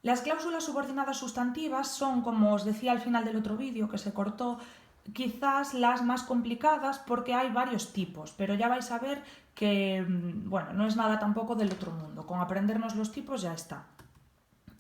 Las cláusulas subordinadas sustantivas son, como os decía al final del otro vídeo que se cortó, quizás las más complicadas porque hay varios tipos, pero ya vais a ver que, bueno, no es nada tampoco del otro mundo. Con aprendernos los tipos ya está.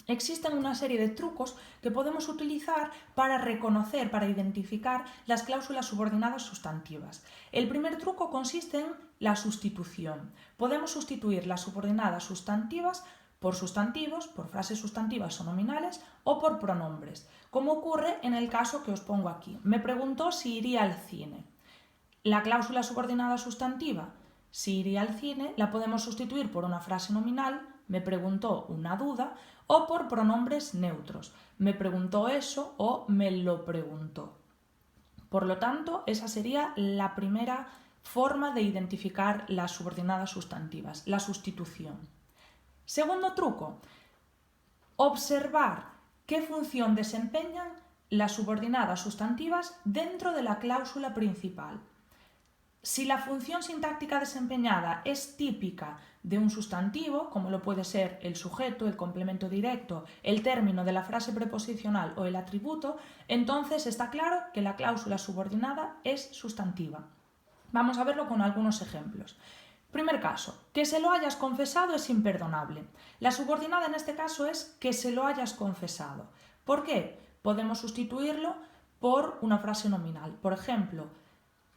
Existen una serie de trucos que podemos utilizar para reconocer, para identificar las cláusulas subordinadas sustantivas. El primer truco consiste en la sustitución. Podemos sustituir las subordinadas sustantivas por sustantivos, por frases sustantivas o nominales o por pronombres, como ocurre en el caso que os pongo aquí. Me preguntó si iría al cine. La cláusula subordinada sustantiva, si iría al cine, la podemos sustituir por una frase nominal, me preguntó una duda, o por pronombres neutros, me preguntó eso o me lo preguntó. Por lo tanto, esa sería la primera forma de identificar las subordinadas sustantivas, la sustitución. Segundo truco, observar qué función desempeñan las subordinadas sustantivas dentro de la cláusula principal. Si la función sintáctica desempeñada es típica de un sustantivo, como lo puede ser el sujeto, el complemento directo, el término de la frase preposicional o el atributo, entonces está claro que la cláusula subordinada es sustantiva. Vamos a verlo con algunos ejemplos. Primer caso, que se lo hayas confesado es imperdonable. La subordinada en este caso es que se lo hayas confesado. ¿Por qué? Podemos sustituirlo por una frase nominal. Por ejemplo,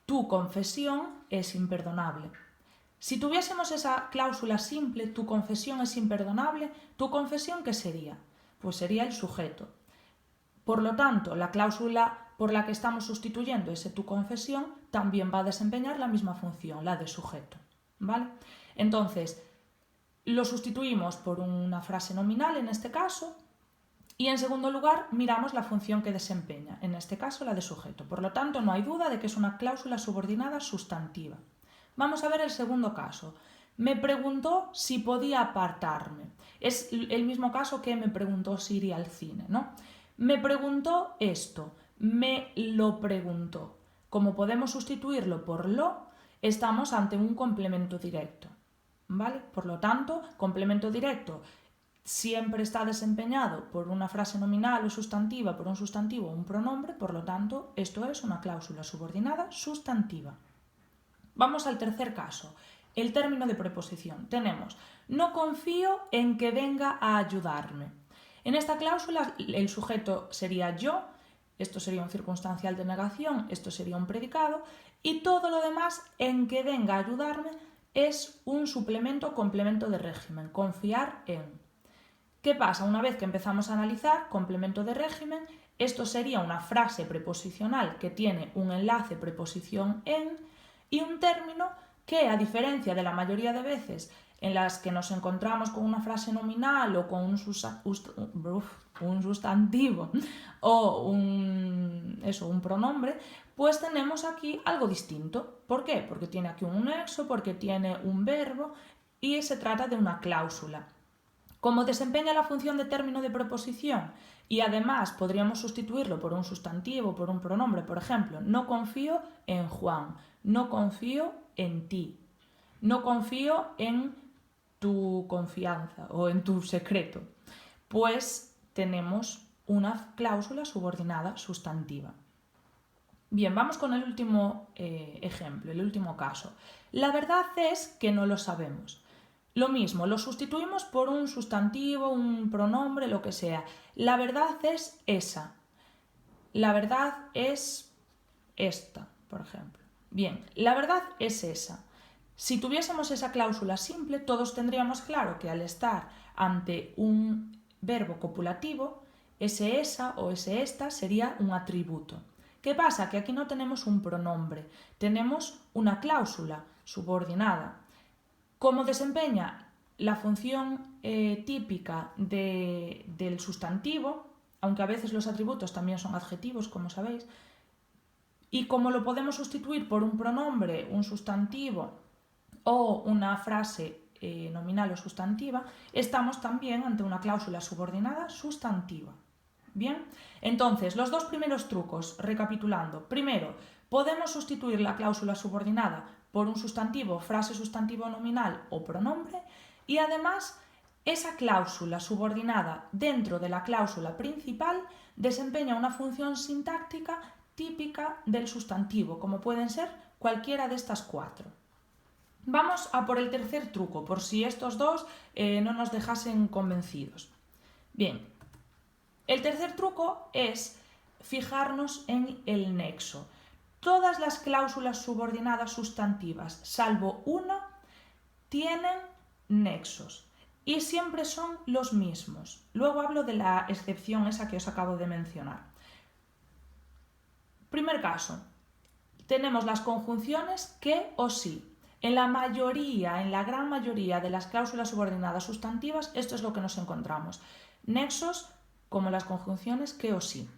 tu confesión es imperdonable. Si tuviésemos esa cláusula simple, tu confesión es imperdonable, ¿tu confesión qué sería? Pues sería el sujeto. Por lo tanto, la cláusula por la que estamos sustituyendo ese tu confesión también va a desempeñar la misma función, la de sujeto. ¿Vale? Entonces, lo sustituimos por una frase nominal en este caso y en segundo lugar miramos la función que desempeña, en este caso la de sujeto. Por lo tanto, no hay duda de que es una cláusula subordinada sustantiva. Vamos a ver el segundo caso. Me preguntó si podía apartarme. Es el mismo caso que me preguntó si iría al cine, ¿no? Me preguntó esto, me lo preguntó. Como podemos sustituirlo por lo, estamos ante un complemento directo, ¿vale? Por lo tanto, complemento directo siempre está desempeñado por una frase nominal o sustantiva, por un sustantivo o un pronombre, por lo tanto, esto es una cláusula subordinada sustantiva. Vamos al tercer caso, el término de preposición. Tenemos, no confío en que venga a ayudarme. En esta cláusula el sujeto sería yo, esto sería un circunstancial de negación, esto sería un predicado, y todo lo demás en que venga a ayudarme es un suplemento o complemento de régimen, confiar en. ¿Qué pasa? Una vez que empezamos a analizar complemento de régimen, esto sería una frase preposicional que tiene un enlace preposición en y un término que, a diferencia de la mayoría de veces en las que nos encontramos con una frase nominal o con un sustantivo o un pronombre, pues tenemos aquí algo distinto. ¿Por qué? Porque tiene aquí un nexo, porque tiene un verbo y se trata de una cláusula. Como desempeña la función de término de preposición y además podríamos sustituirlo por un sustantivo, por un pronombre, por ejemplo, no confío en Juan, no confío en ti, no confío en tu confianza o en tu secreto, pues tenemos una cláusula subordinada sustantiva. Bien, vamos con el último ejemplo, el último caso. La verdad es que no lo sabemos. Lo mismo, lo sustituimos por un sustantivo, un pronombre, lo que sea. La verdad es esa. La verdad es esta, por ejemplo. Bien, la verdad es esa. Si tuviésemos esa cláusula simple, todos tendríamos claro que al estar ante un verbo copulativo, ese esa o ese esta sería un atributo. ¿Qué pasa? Que aquí no tenemos un pronombre, tenemos una cláusula subordinada. ¿Cómo desempeña la función típica del sustantivo? Aunque a veces los atributos también son adjetivos, como sabéis. Y como lo podemos sustituir por un pronombre, un sustantivo o una frase nominal o sustantiva, estamos también ante una cláusula subordinada sustantiva. Bien, entonces los dos primeros trucos, recapitulando. Primero, podemos sustituir la cláusula subordinada por un sustantivo, frase sustantivo nominal o pronombre y además esa cláusula subordinada dentro de la cláusula principal desempeña una función sintáctica típica del sustantivo, como pueden ser cualquiera de estas cuatro. Vamos a por el tercer truco, por si estos dos no nos dejasen convencidos. Bien, el tercer truco es fijarnos en el nexo. Todas las cláusulas subordinadas sustantivas, salvo una, tienen nexos y siempre son los mismos. Luego hablo de la excepción esa que os acabo de mencionar. Primer caso, tenemos las conjunciones que o sí. En la gran mayoría de las cláusulas subordinadas sustantivas, esto es lo que nos encontramos. Nexos como las conjunciones que o sí.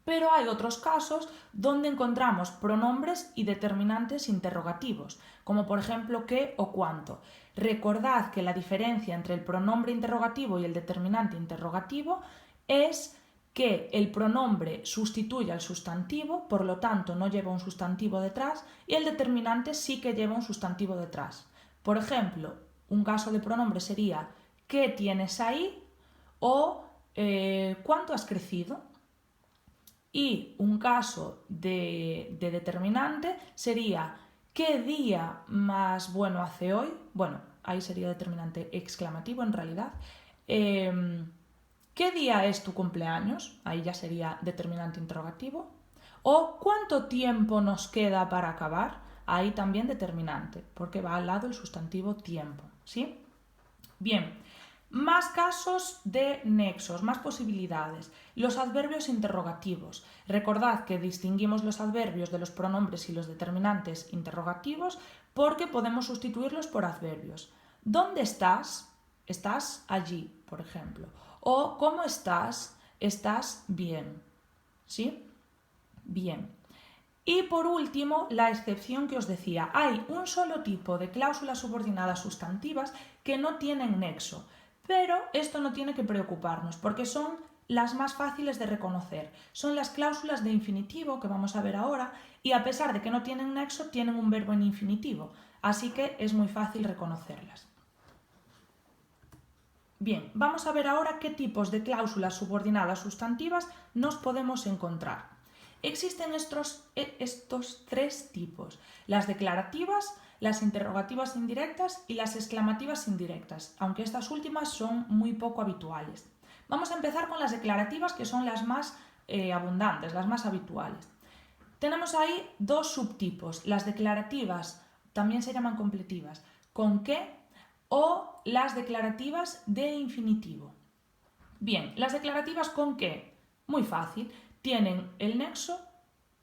Pero hay otros casos donde encontramos pronombres y determinantes interrogativos, como por ejemplo qué o cuánto. Recordad que la diferencia entre el pronombre interrogativo y el determinante interrogativo es que el pronombre sustituye al sustantivo, por lo tanto no lleva un sustantivo detrás, y el determinante sí que lleva un sustantivo detrás. Por ejemplo, un caso de pronombre sería ¿qué tienes ahí? O ¿cuánto has crecido? Y un caso de determinante sería ¿qué día más bueno hace hoy? Bueno, ahí sería determinante exclamativo en realidad. ¿Qué día es tu cumpleaños? Ahí ya sería determinante interrogativo. O ¿cuánto tiempo nos queda para acabar? Ahí también determinante, porque va al lado el sustantivo tiempo, ¿sí? Bien, más casos de nexos, más posibilidades. Los adverbios interrogativos. Recordad que distinguimos los adverbios de los pronombres y los determinantes interrogativos porque podemos sustituirlos por adverbios. ¿Dónde estás? Estás allí, por ejemplo. O ¿cómo estás? Estás bien. ¿Sí? Bien. Y por último, la excepción que os decía. Hay un solo tipo de cláusulas subordinadas sustantivas que no tienen nexo, pero esto no tiene que preocuparnos porque son las más fáciles de reconocer. Son las cláusulas de infinitivo que vamos a ver ahora y a pesar de que no tienen nexo, tienen un verbo en infinitivo, así que es muy fácil reconocerlas. Bien, vamos a ver ahora qué tipos de cláusulas subordinadas sustantivas nos podemos encontrar. Existen estos tres tipos, las declarativas, las interrogativas indirectas y las exclamativas indirectas, aunque estas últimas son muy poco habituales. Vamos a empezar con las declarativas, que son las más abundantes, las más habituales. Tenemos ahí dos subtipos, las declarativas, también se llaman completivas, con qué o las declarativas de infinitivo. Bien, las declarativas con qué, muy fácil, tienen el nexo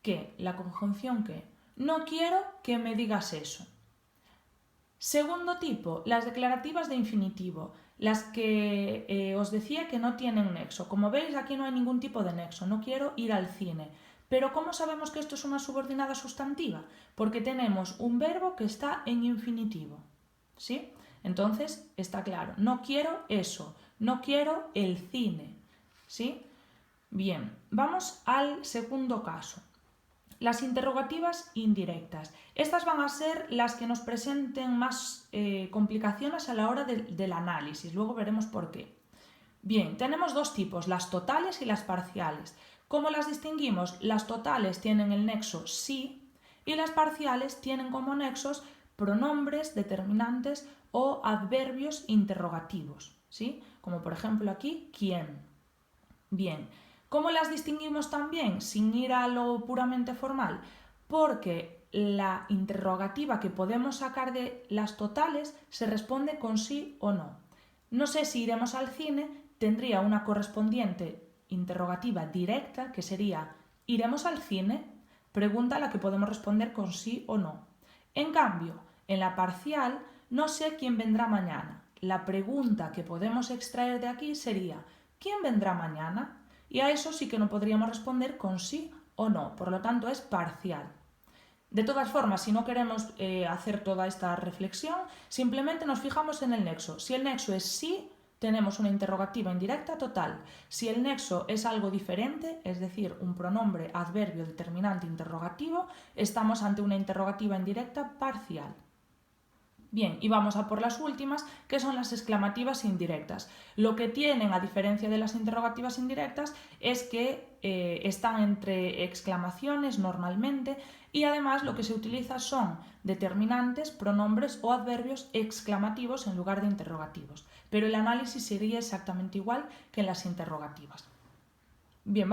que, la conjunción que. No quiero que me digas eso. Segundo tipo, las declarativas de infinitivo, las que os decía que no tienen nexo. Como veis, aquí no hay ningún tipo de nexo, no quiero ir al cine. Pero ¿cómo sabemos que esto es una subordinada sustantiva? Porque tenemos un verbo que está en infinitivo, ¿sí? Entonces, está claro, no quiero eso, no quiero el cine, ¿sí? Bien, vamos al segundo caso. Las interrogativas indirectas. Estas van a ser las que nos presenten más complicaciones a la hora del análisis. Luego veremos por qué. Bien, tenemos dos tipos, las totales y las parciales. ¿Cómo las distinguimos? Las totales tienen el nexo sí y las parciales tienen como nexos pronombres, determinantes o adverbios interrogativos, ¿sí? Como por ejemplo aquí, ¿quién? Bien, ¿cómo las distinguimos también sin ir a lo puramente formal? Porque la interrogativa que podemos sacar de las totales se responde con sí o no. No sé si iremos al cine, tendría una correspondiente interrogativa directa que sería ¿iremos al cine? Pregunta a la que podemos responder con sí o no. En cambio, en la parcial, no sé quién vendrá mañana. La pregunta que podemos extraer de aquí sería ¿quién vendrá mañana? Y a eso sí que no podríamos responder con sí o no, por lo tanto es parcial. De todas formas, si no queremos hacer toda esta reflexión, simplemente nos fijamos en el nexo. Si el nexo es sí, tenemos una interrogativa indirecta total. Si el nexo es algo diferente, es decir, un pronombre, adverbio, determinante, interrogativo, estamos ante una interrogativa indirecta parcial. Bien, y vamos a por las últimas, que son las exclamativas indirectas. Lo que tienen, a diferencia de las interrogativas indirectas, es que están entre exclamaciones normalmente y además lo que se utiliza son determinantes, pronombres o adverbios exclamativos en lugar de interrogativos. Pero el análisis sería exactamente igual que en las interrogativas. Bien,